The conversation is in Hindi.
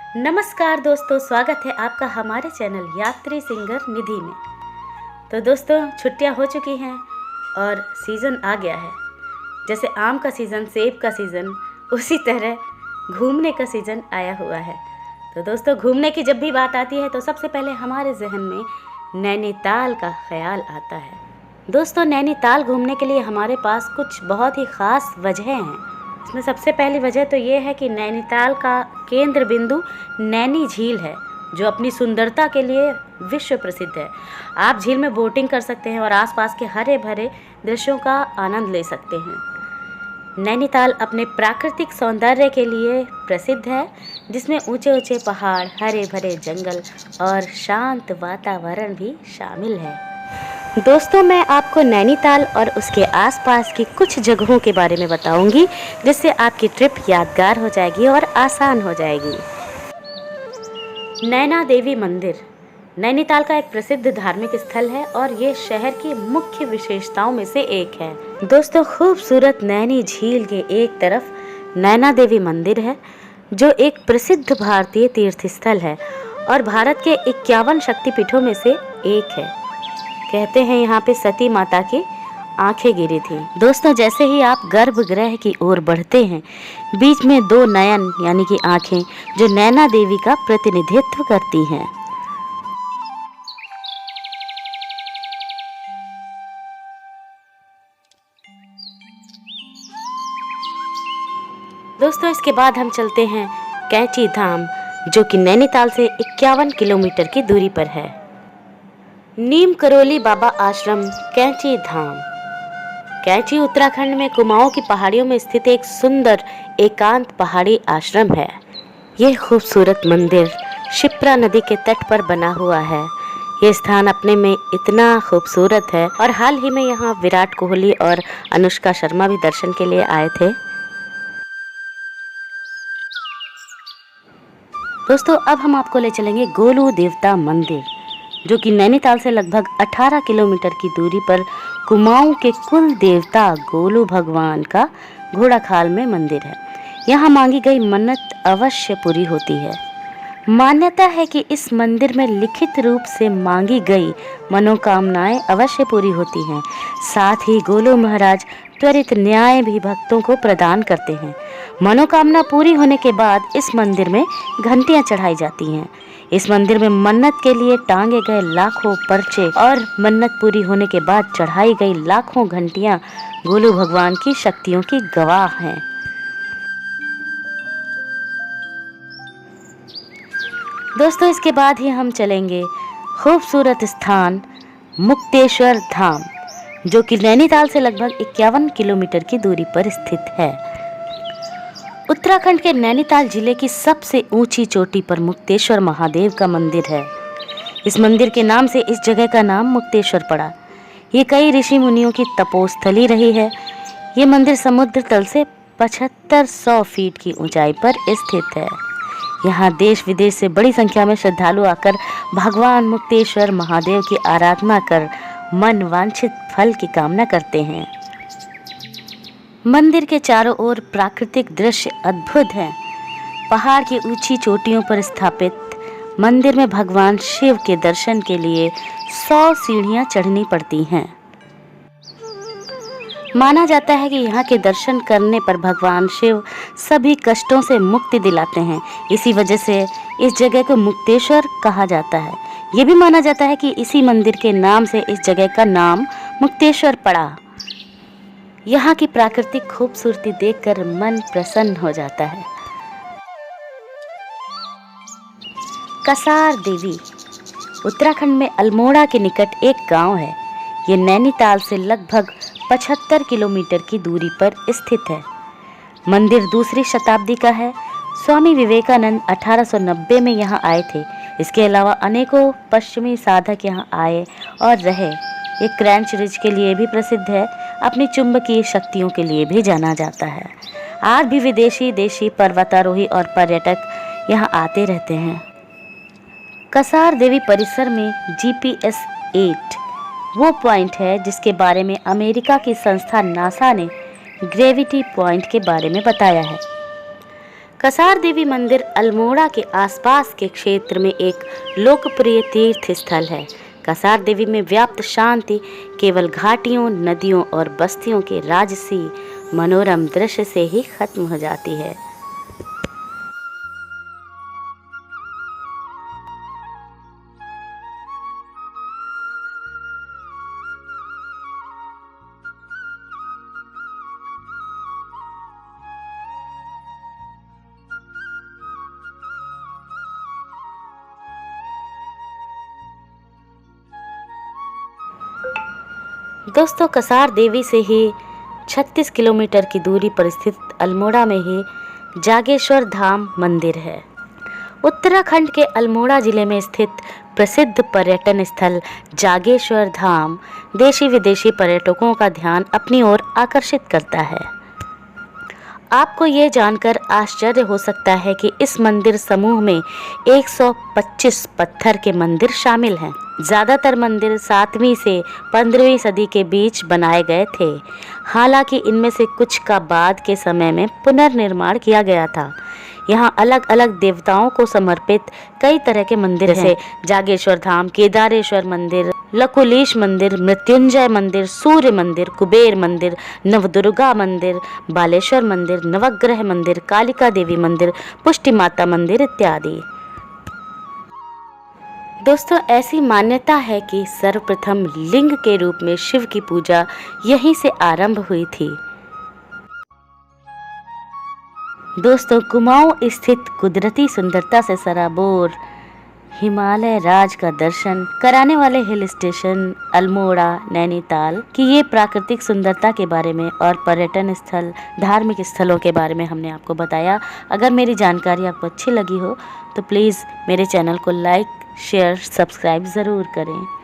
नमस्कार दोस्तों, स्वागत है आपका हमारे चैनल यात्री सिंगर निधि में। तो दोस्तों, छुट्टियां हो चुकी हैं और सीज़न आ गया है। जैसे आम का सीज़न, सेब का सीज़न, उसी तरह घूमने का सीज़न आया हुआ है। तो दोस्तों, घूमने की जब भी बात आती है तो सबसे पहले हमारे जहन में नैनीताल का ख्याल आता है। दोस्तों, नैनीताल घूमने के लिए हमारे पास कुछ बहुत ही ख़ास वजहें हैं। इसमें सबसे पहली वजह तो ये है कि नैनीताल का केंद्र बिंदु नैनी झील है, जो अपनी सुंदरता के लिए विश्व प्रसिद्ध है। आप झील में बोटिंग कर सकते हैं और आसपास के हरे भरे दृश्यों का आनंद ले सकते हैं। नैनीताल अपने प्राकृतिक सौंदर्य के लिए प्रसिद्ध है, जिसमें ऊंचे ऊंचे पहाड़, हरे भरे जंगल और शांत वातावरण भी शामिल है। दोस्तों, मैं आपको नैनीताल और उसके आसपास की कुछ जगहों के बारे में बताऊंगी, जिससे आपकी ट्रिप यादगार हो जाएगी और आसान हो जाएगी। नैना देवी मंदिर नैनीताल का एक प्रसिद्ध धार्मिक स्थल है और ये शहर की मुख्य विशेषताओं में से एक है। दोस्तों, खूबसूरत नैनी झील के एक तरफ नैना देवी मंदिर है, जो एक प्रसिद्ध भारतीय तीर्थ स्थल है और भारत के 51 शक्तिपीठों में से एक है। कहते हैं यहाँ पे सती माता की आंखें गिरी थी। दोस्तों, जैसे ही आप गर्भगृह की ओर बढ़ते हैं, बीच में दो नयन यानी कि आंखें, जो नैना देवी का प्रतिनिधित्व करती हैं। दोस्तों, इसके बाद हम चलते हैं कैंची धाम, जो कि नैनीताल से 51 किलोमीटर की दूरी पर है। नीम करोली बाबा आश्रम कैंची धाम। कैंची उत्तराखंड में कुमाऊं की पहाड़ियों में स्थित एक सुंदर एकांत पहाड़ी आश्रम है। यह खूबसूरत मंदिर शिप्रा नदी के तट पर बना हुआ है। ये स्थान अपने में इतना खूबसूरत है और हाल ही में यहाँ विराट कोहली और अनुष्का शर्मा भी दर्शन के लिए आए थे। दोस्तों, अब हम आपको ले चलेंगे गोलू देवता मंदिर, जो कि नैनीताल से लगभग 18 किलोमीटर की दूरी पर कुमाऊं के कुल देवता गोलू भगवान का घोड़ाखाल में मंदिर है। यहाँ मांगी गई मन्नत अवश्य पूरी होती है। मान्यता है कि इस मंदिर में लिखित रूप से मांगी गई मनोकामनाएं अवश्य पूरी होती हैं। साथ ही गोलू महाराज त्वरित न्याय भी भक्तों को प्रदान करते हैं। मनोकामना पूरी होने के बाद इस मंदिर में घंटियां चढ़ाई जाती हैं। इस मंदिर में मन्नत के लिए टांगे गए लाखों पर्चे और मन्नत पूरी होने के बाद चढ़ाई गई लाखों घंटियां गोलू भगवान की शक्तियों की गवाह हैं। दोस्तों, इसके बाद ही हम चलेंगे खूबसूरत स्थान मुक्तेश्वर धाम, जो कि नैनीताल से लगभग 51 किलोमीटर की दूरी पर स्थित है। उत्तराखंड के नैनीताल जिले की सबसे ऊंची चोटी पर मुक्तेश्वर महादेव का मंदिर है। इस मंदिर के नाम से इस जगह का नाम मुक्तेश्वर पड़ा। ये कई ऋषि मुनियों की तपोस्थली रही है। ये मंदिर समुद्र तल से 7500 फीट की ऊंचाई पर स्थित है। यहाँ देश विदेश से बड़ी संख्या में श्रद्धालु आकर भगवान मुक्तेश्वर महादेव की आराधना कर मन वांछित फल की कामना करते हैं। मंदिर के चारों ओर प्राकृतिक दृश्य अद्भुत हैं। पहाड़ की ऊंची चोटियों पर स्थापित मंदिर में भगवान शिव के दर्शन के लिए 100 सीढ़ियां चढ़नी पड़ती हैं। माना जाता है कि यहाँ के दर्शन करने पर भगवान शिव सभी कष्टों से मुक्ति दिलाते हैं। इसी वजह से इस जगह को मुक्तेश्वर कहा जाता है। ये भी माना जाता है कि इसी मंदिर के नाम से इस जगह का नाम मुक्तेश्वर पड़ा। यहाँ की प्राकृतिक खूबसूरती देखकर मन प्रसन्न हो जाता है। कसार देवी उत्तराखंड में अल्मोड़ा के निकट एक गांव है। ये नैनीताल से लगभग 75 किलोमीटर की दूरी पर स्थित है। मंदिर दूसरी शताब्दी का है। स्वामी विवेकानंद 1890 में यहाँ आए थे। इसके अलावा अनेकों पश्चिमी साधक यहाँ आए और रहे। ये क्रैंच रिज के लिए भी प्रसिद्ध है। अपनी चुंबकीय शक्तियों के लिए भी जाना जाता है। आज भी विदेशी, देशी पर्वतारोही और पर्यटक यहाँ आते रहते हैं। कसार देवी परिसर में GPS 8 वो पॉइंट है जिसके बारे में अमेरिका की संस्था नासा ने ग्रेविटी पॉइंट के बारे में बताया है। कसार देवी मंदिर अल्मोड़ा के आसपास के क्षेत्र में एक लोकप्रिय तीर्थ स्थल है। कसार देवी में व्याप्त शांति केवल घाटियों, नदियों और बस्तियों के राजसी मनोरम दृश्य से ही खत्म हो जाती है। दोस्तों, कसार देवी से ही 36 किलोमीटर की दूरी पर स्थित अल्मोड़ा में ही जागेश्वर धाम मंदिर है। उत्तराखंड के अल्मोड़ा जिले में स्थित प्रसिद्ध पर्यटन स्थल जागेश्वर धाम देशी विदेशी पर्यटकों का ध्यान अपनी ओर आकर्षित करता है। आपको ये जानकर आश्चर्य हो सकता है कि इस मंदिर समूह में 125 पत्थर के मंदिर शामिल हैं। ज़्यादातर मंदिर 7वीं से 15वीं सदी के बीच बनाए गए थे। हालांकि इनमें से कुछ का बाद के समय में पुनर्निर्माण किया गया था। यहाँ अलग अलग देवताओं को समर्पित कई तरह के मंदिर हैं, जागेश्वर धाम, केदारेश्वर मंदिर, लकुलीश मंदिर, मृत्युंजय मंदिर, सूर्य मंदिर, कुबेर मंदिर, नवदुर्गा मंदिर, बालेश्वर मंदिर, नवग्रह मंदिर, कालिका देवी मंदिर, पुष्टि माता मंदिर इत्यादि। दोस्तों, ऐसी मान्यता है कि सर्वप्रथम लिंग के रूप में शिव की पूजा यहीं से आरंभ हुई थी। दोस्तों, कुमाऊं स्थित कुदरती सुंदरता से सराबोर हिमालय राज का दर्शन कराने वाले हिल स्टेशन अल्मोड़ा, नैनीताल की ये प्राकृतिक सुंदरता के बारे में और पर्यटन स्थल, धार्मिक स्थलों के बारे में हमने आपको बताया। अगर मेरी जानकारी आपको अच्छी लगी हो तो प्लीज़ मेरे चैनल को लाइक, शेयर, सब्सक्राइब ज़रूर करें।